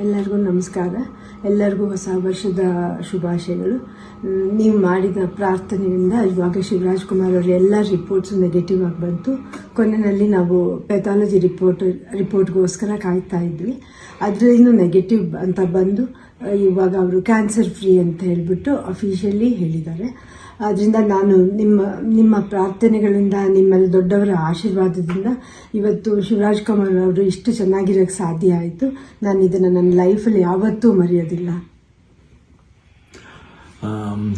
ಎಲ್ಲರಿಗೂ ನಮಸ್ಕಾರ. ಎಲ್ಲರಿಗೂ ಹೊಸ ವರ್ಷದ ಶುಭಾಶಯಗಳು. ನೀವು ಮಾಡಿದ ಪ್ರಾರ್ಥನೆಯಿಂದ ಇವಾಗ ಶಿವರಾಜ್ ಕುಮಾರ್ ಅವರ ಎಲ್ಲ ರಿಪೋರ್ಟ್ಸ್ ನೆಗೆಟಿವ್ ಆಗಿ ಬಂತು. ಕೊನೆಯಲ್ಲಿ ನಾವು ಪೆಥಾಲಜಿ ರಿಪೋರ್ಟ್ಗೋಸ್ಕರ ಕಾಯ್ತಾ ಇದ್ವಿ. ಅದರಲ್ಲಿನೂ ನೆಗೆಟಿವ್ ಅಂತ ಬಂದು ಇವಾಗ ಅವರು ಕ್ಯಾನ್ಸರ್ ಫ್ರೀ ಅಂತ ಹೇಳಿಬಿಟ್ಟು ಅಫಿಷಿಯಲಿ ಹೇಳಿದ್ದಾರೆ. ಅದರಿಂದ ನಾನು ನಿಮ್ಮ ಪ್ರಾರ್ಥನೆಗಳಿಂದ, ನಿಮ್ಮಲ್ಲಿ ದೊಡ್ಡವರ ಆಶೀರ್ವಾದದಿಂದ ಇವತ್ತು ಶಿವರಾಜ್ ಕುಮಾರ್ ಅವರು ಇಷ್ಟು ಚೆನ್ನಾಗಿರೋಕ್ಕೆ ಸಾಧ್ಯ ಆಯಿತು. ನಾನು ಇದನ್ನು ನನ್ನ ಲೈಫಲ್ಲಿ ಯಾವತ್ತೂ ಮರೆಯೋದಿಲ್ಲ.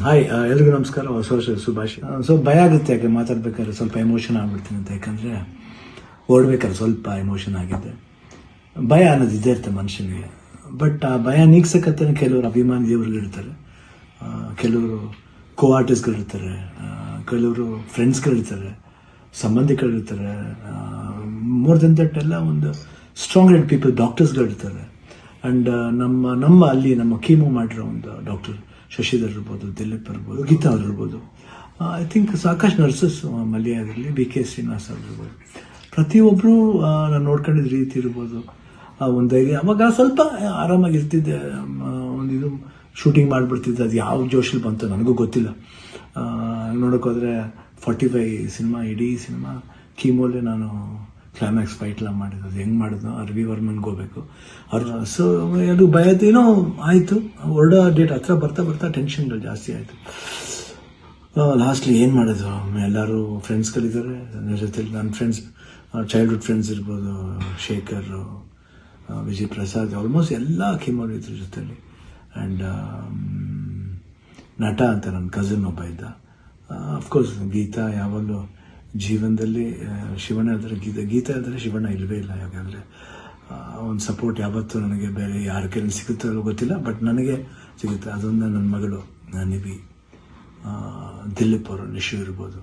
ಹಾಯ್, ಎಲ್ರಿಗೂ ನಮಸ್ಕಾರ, ಹೊಸ ವರ್ಷದ ಶುಭಾಶಯ. ಭಯ ಆಗುತ್ತೆ, ಯಾಕೆ ಮಾತಾಡ್ಬೇಕಾದ್ರೆ ಸ್ವಲ್ಪ ಎಮೋಷನ್ ಆಗ್ಬಿಡ್ತೀನಿ ಅಂತ. ಯಾಕಂದರೆ ಓಡ್ಬೇಕಾದ್ರೆ ಸ್ವಲ್ಪ ಎಮೋಷನ್ ಆಗಿದೆ. ಭಯ ಅನ್ನೋದು ಇದ್ದೇ ಇರುತ್ತೆ ಮನುಷ್ಯನಿಗೆ. ಬಟ್ ಆ ಭಯ ನೀಗ್ಸಕ್ಕಂತ ಕೆಲವರು ಅಭಿಮಾನಿ ದೇವರುಗಳಿರ್ತಾರೆ, ಕೆಲವರು ಕೋ ಆರ್ಟಿಸ್ಟ್ಗಳಿರ್ತಾರೆ, ಕೆಲವರು ಫ್ರೆಂಡ್ಸ್ಗಳಿರ್ತಾರೆ, ಸಂಬಂಧಿಕರಿರ್ತಾರೆ. ಮೋರ್ ದೆನ್ ದಟ್ ಎಲ್ಲ ಒಂದು ಸ್ಟ್ರಾಂಗ್ ಹೆಡ್ ಪೀಪಲ್, ಡಾಕ್ಟರ್ಸ್ಗಳಿರ್ತಾರೆ. ಆ್ಯಂಡ್ ನಮ್ಮ ಕೀಮೋ ಮಾಡಿರೋ ಒಂದು ಡಾಕ್ಟರ್ ಶಶಿಧರ್ ಇರ್ಬೋದು, ದಿಲೀಪ್ ಇರ್ಬೋದು, ಗೀತಾ ಅವ್ರು ಇರ್ಬೋದು, ಐ ಥಿಂಕ್ ಸಾಕಷ್ಟು ನರ್ಸಸ್ ಮಲ್ಯಾದಲ್ಲಿ BK ಶ್ರೀನಿವಾಸ್ ಅವ್ರು ಇರ್ಬೋದು. ಪ್ರತಿಯೊಬ್ಬರು ನಾನು ನೋಡ್ಕೊಂಡಿದ್ದ ರೀತಿ ಇರ್ಬೋದು, ಒಂದು ಧೈರ್ಯ. ಅವಾಗ ಸ್ವಲ್ಪ ಆರಾಮಾಗಿರ್ತಿದ್ದೆ, ಇದು ಶೂಟಿಂಗ್ ಮಾಡಿಬಿಡ್ತಿದ್ದೆ. ಅದು ಯಾವ ಜೋಶಲ್ಲಿ ಬಂತು ನನಗೂ ಗೊತ್ತಿಲ್ಲ. ನೋಡೋಕ್ಕೋದ್ರೆ 45 ಸಿನಿಮಾ, ಇಡೀ ಸಿನಿಮಾ ಕೀಮೋಲೆ ನಾನು ಕ್ಲೈಮ್ಯಾಕ್ಸ್ ಫೈಟ್ಲ ಮಾಡಿದ್ದು. ಅದು ಹೆಂಗೆ ಮಾಡಿದ್ನೋ ರವಿ ವರ್ಮನ್ಗೆ ಹೋಗ್ಬೇಕು ಅವ್ರು. ಸೊ ಅದು ಭಯದೇನೋ ಆಯಿತು. ಹೊರಡೋ ಡೇಟ್ ಹತ್ರ ಬರ್ತಾ ಟೆನ್ಷನ್ಗಳು ಜಾಸ್ತಿ ಆಯಿತು. ಲಾಸ್ಟ್ಲಿ ಏನು ಮಾಡೋದು, ಎಲ್ಲರೂ ಫ್ರೆಂಡ್ಸ್ಗಳಿದ್ದಾರೆ ನನ್ನ ಜೊತೆಲಿ. ನನ್ನ ಫ್ರೆಂಡ್ಸ್, ಚೈಲ್ಡ್ಹುಡ್ ಫ್ರೆಂಡ್ಸ್ ಇರ್ಬೋದು, ಶೇಖರ್, ವಿಜಯ್ ಪ್ರಸಾದ್, ಆಲ್ಮೋಸ್ಟ್ ಎಲ್ಲ ಕೀಮೋ ಇದ್ರ ಜೊತೆಲಿ. ಆ್ಯಂಡ್ ನಟ ಅಂತ ನನ್ನ ಕಸಿನ್ ಒಬ್ಬ ಇದ್ದ. ಅಫ್ಕೋರ್ಸ್ ಗೀತಾ ಯಾವಾಗಲೂ ಜೀವನದಲ್ಲಿ ಶಿವಣ್ಣ ಇದ್ದರೆ ಗೀತಾ ಇದ್ದರೆ ಶಿವಣ್ಣ ಇಲ್ಲವೇ ಇಲ್ಲ. ಯಾಕಂದರೆ ಒಂದು ಸಪೋರ್ಟ್ ಯಾವತ್ತೂ ನನಗೆ ಬೇರೆ ಯಾರ ಕೈಲಿ ಸಿಗುತ್ತೋ ಗೊತ್ತಿಲ್ಲ, ಬಟ್ ನನಗೆ ಸಿಗುತ್ತೆ. ಅದೊಂದು ನನ್ನ ಮಗಳು ನಿವಿ, ದಿಲೀಪ್ ಅವರು, ನಿಶು ಇರ್ಬೋದು.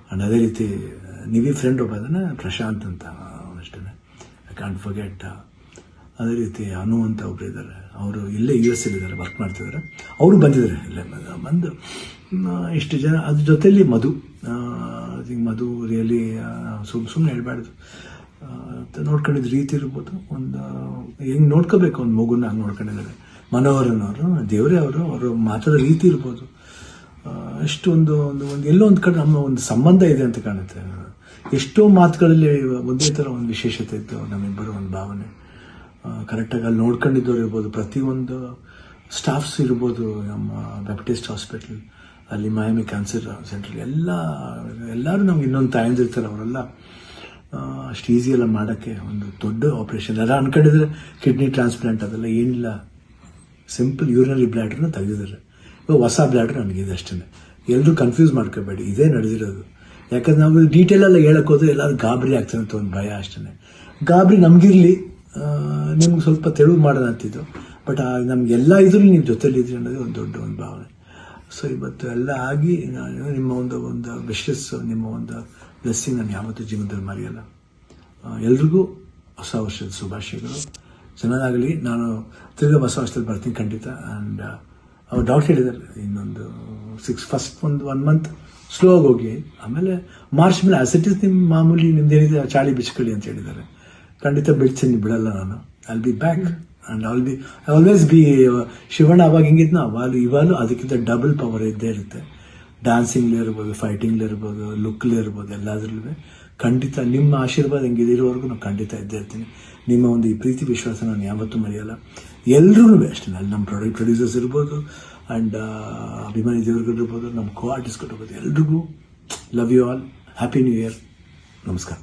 ಆ್ಯಂಡ್ ಅದೇ ರೀತಿ ನಿವಿ ಫ್ರೆಂಡ್ ಒಬ್ಬ ಅದನ್ನು ಪ್ರಶಾಂತ್ ಅಂತ ಅಷ್ಟೇ, ಐ ಕಾಂಟ್ ಫರ್ಗೆಟ್. ಅದೇ ರೀತಿ ಅನು ಅಂತ ಒಬ್ರು ಇದ್ದಾರೆ, ಅವರು ಇಲ್ಲೇ US ಇದ್ದಾರೆ, ವರ್ಕ್ ಮಾಡ್ತಿದ್ದಾರೆ. ಅವರು ಬಂದಿದ್ದಾರೆ, ಇಲ್ಲೇ ಬಂದು ಇಷ್ಟು ಜನ. ಅದ್ರ ಜೊತೆಲಿ ಮಧು ರಿಯಲಿ ಸುಮ್ಮನೆ ಹೇಳ್ಬಾರ್ದು, ನೋಡ್ಕೊಂಡಿದ್ದ ರೀತಿ ಇರ್ಬೋದು. ಒಂದು ಹೆಂಗೆ ನೋಡ್ಕೋಬೇಕು ಒಂದು ಮಗುನ ಹಂಗೆ ನೋಡ್ಕೊಂಡಿದ್ದಾರೆ. ಮನೋಹರನವರು ದೇವರೇ ಅವರು ಮಾತಾಡೋ ರೀತಿ ಇರ್ಬೋದು, ಎಷ್ಟು ಒಂದು ಎಲ್ಲೋ ಒಂದು ಕಡೆ ನಮ್ಮ ಒಂದು ಸಂಬಂಧ ಇದೆ ಅಂತ ಕಾಣುತ್ತೆ. ಎಷ್ಟೋ ಮಾತುಗಳಲ್ಲಿ ಒಂದೇ ಥರ ಒಂದು ವಿಶೇಷತೆ ಇತ್ತು ನಮ್ಮಿಬ್ಬರು, ಒಂದು ಭಾವನೆ. ಕರೆಕ್ಟಾಗಿ ಅಲ್ಲಿ ನೋಡ್ಕೊಂಡಿದ್ದವ್ರು ಇರ್ಬೋದು, ಪ್ರತಿಯೊಂದು ಸ್ಟಾಫ್ಸ್ ಇರ್ಬೋದು, ನಮ್ಮ ಬ್ಯಾಪ್ಟಿಸ್ಟ್ ಹಾಸ್ಪಿಟಲ್ ಅಲ್ಲಿ, ಮಯಾಮಿ ಕ್ಯಾನ್ಸರ್ ಸೆಂಟ್ರಲ್ಲಿ ಎಲ್ಲರೂ ನಮ್ಗೆ ಇನ್ನೊಂದು ತಾಯಂದಿರ್ತಾರೆ. ಅವರೆಲ್ಲ ಅಷ್ಟು ಈಸಿಯೆಲ್ಲ ಮಾಡೋಕ್ಕೆ ಒಂದು ದೊಡ್ಡ ಆಪ್ರೇಷನ್. ಎಲ್ಲ ಅನ್ಕೊಂಡಿದ್ರೆ ಕಿಡ್ನಿ ಟ್ರಾನ್ಸ್ಪ್ಲಾಂಟ್ ಅದೆಲ್ಲ ಏನಿಲ್ಲ, ಸಿಂಪಲ್ ಯೂರಿನರಿ ಬ್ಲ್ಯಾಡ್ರನ್ನ ತೆಗೆದಿದ್ದಾರೆ. ಇವಾಗ ಹೊಸ ಬ್ಲ್ಯಾಡ್ರ್ ನನಗಿದೆ ಅಷ್ಟೇ. ಎಲ್ಲರೂ ಕನ್ಫ್ಯೂಸ್ ಮಾಡ್ಕೋಬೇಡಿ, ಇದೇ ನಡೆದಿರೋದು. ಯಾಕಂದ್ರೆ ನಾವು ಡೀಟೇಲೆಲ್ಲ ಹೇಳಕ್ಕೆ ಹೋದ್ರೆ ಎಲ್ಲರೂ ಗಾಬರಿ ಆಗ್ತಾರೆ ಅಂತ ಒಂದು ಭಯ ಅಷ್ಟೇ. ಗಾಬರಿ ನಮಗಿರಲಿ, ನಿಮ್ಗೆ ಸ್ವಲ್ಪ ತೆಳುವು ಮಾಡೋಣ ಅಂತಿದ್ದು. ಬಟ್ ನಮಗೆಲ್ಲ ಇದ್ರೂ ನೀವು ಜೊತೆಲಿದ್ರಿ ಅನ್ನೋದು ಒಂದು ದೊಡ್ಡ ಒಂದು ಭಾವನೆ. ಸೊ ಇವತ್ತು ಎಲ್ಲ ಆಗಿ ನಿಮ್ಮ ಒಂದು ವಿಶಸ್, ನಿಮ್ಮ ಒಂದು ಬ್ಲೆಸ್ಸಿಂಗ್ ನಾನು ಯಾವತ್ತೂ ಜೀವನದಲ್ಲಿ ಮರೆಯಲ್ಲ. ಎಲ್ರಿಗೂ ಹೊಸ ವರ್ಷದ ಶುಭಾಶಯಗಳು. ಚೆನ್ನಾಗಲಿ. ನಾನು ತಿರ್ಗಾ ಹೊಸ ವರ್ಷದಲ್ಲಿ ಬರ್ತೀನಿ ಖಂಡಿತ. ಆ್ಯಂಡ್ ಅವ್ರು ಡಾಕ್ಟರ್ ಹೇಳಿದ್ದಾರೆ, ಇನ್ನೊಂದು ಫಸ್ಟ್ ಒಂದು 1 ಮಂತ್ ಸ್ಲೋ ಆಗಿ ಹೋಗಿ, ಆಮೇಲೆ ಮಾರ್ಚ್ ಮೇಲೆ ಆಸಿಟಿಸ್ ನಿಮ್ಮ ಮಾಮೂಲಿ ನಿಮ್ದೇನಿದೆ ಚಾಳಿ ಬಿಚ್ಕೊಳ್ಳಿ ಅಂತ ಹೇಳಿದ್ದಾರೆ. ಖಂಡಿತ ಬಿಡ್ತೀನಿ, ಬಿಡಲ್ಲ ನಾನು. I'll be back and always B Shivanna. ಅವಾಗ ಹೆಂಗಿದ್ನೋ ಇವಾಗಲೂ ಅದಕ್ಕಿಂತ ಡಬಲ್ ಪವರ್ ಇದ್ದೇ ಇರುತ್ತೆ. ಡ್ಯಾನ್ಸಿಂಗ್ಲೇ ಇರ್ಬೋದು, ಫೈಟಿಂಗ್ಲೇ ಇರ್ಬೋದು, ಲುಕ್ಲೇ ಇರ್ಬೋದು, ಎಲ್ಲದರಲ್ಲೂ ಖಂಡಿತ ನಿಮ್ಮ ಆಶೀರ್ವಾದ ಹೆಂಗಿದೆ ಇರೋವರೆಗೂ ನಾನು ಖಂಡಿತ ಇದ್ದೇ ಇರ್ತೀನಿ. ನಿಮ್ಮ ಒಂದು ಈ ಪ್ರೀತಿ ವಿಶ್ವಾಸ ನಾನು ಯಾವತ್ತೂ ಮರೆಯಲ್ಲ. ಎಲ್ರಿಗೂ ಅಷ್ಟೇ, ಅಲ್ಲಿ ನಮ್ಮ ಪ್ರೊಡ್ಯೂಸರ್ಸ್ ಇರ್ಬೋದು, ಆ್ಯಂಡ್ ಅಭಿಮಾನಿ ದೇವರುಗಳಿರ್ಬೋದು, ನಮ್ಮ ಕೋ ಆರ್ಟಿಸ್ಟ್ಗಳಿರ್ಬೋದು, ಎಲ್ರಿಗೂ love you all. Happy new year. ನಮಸ್ಕಾರ.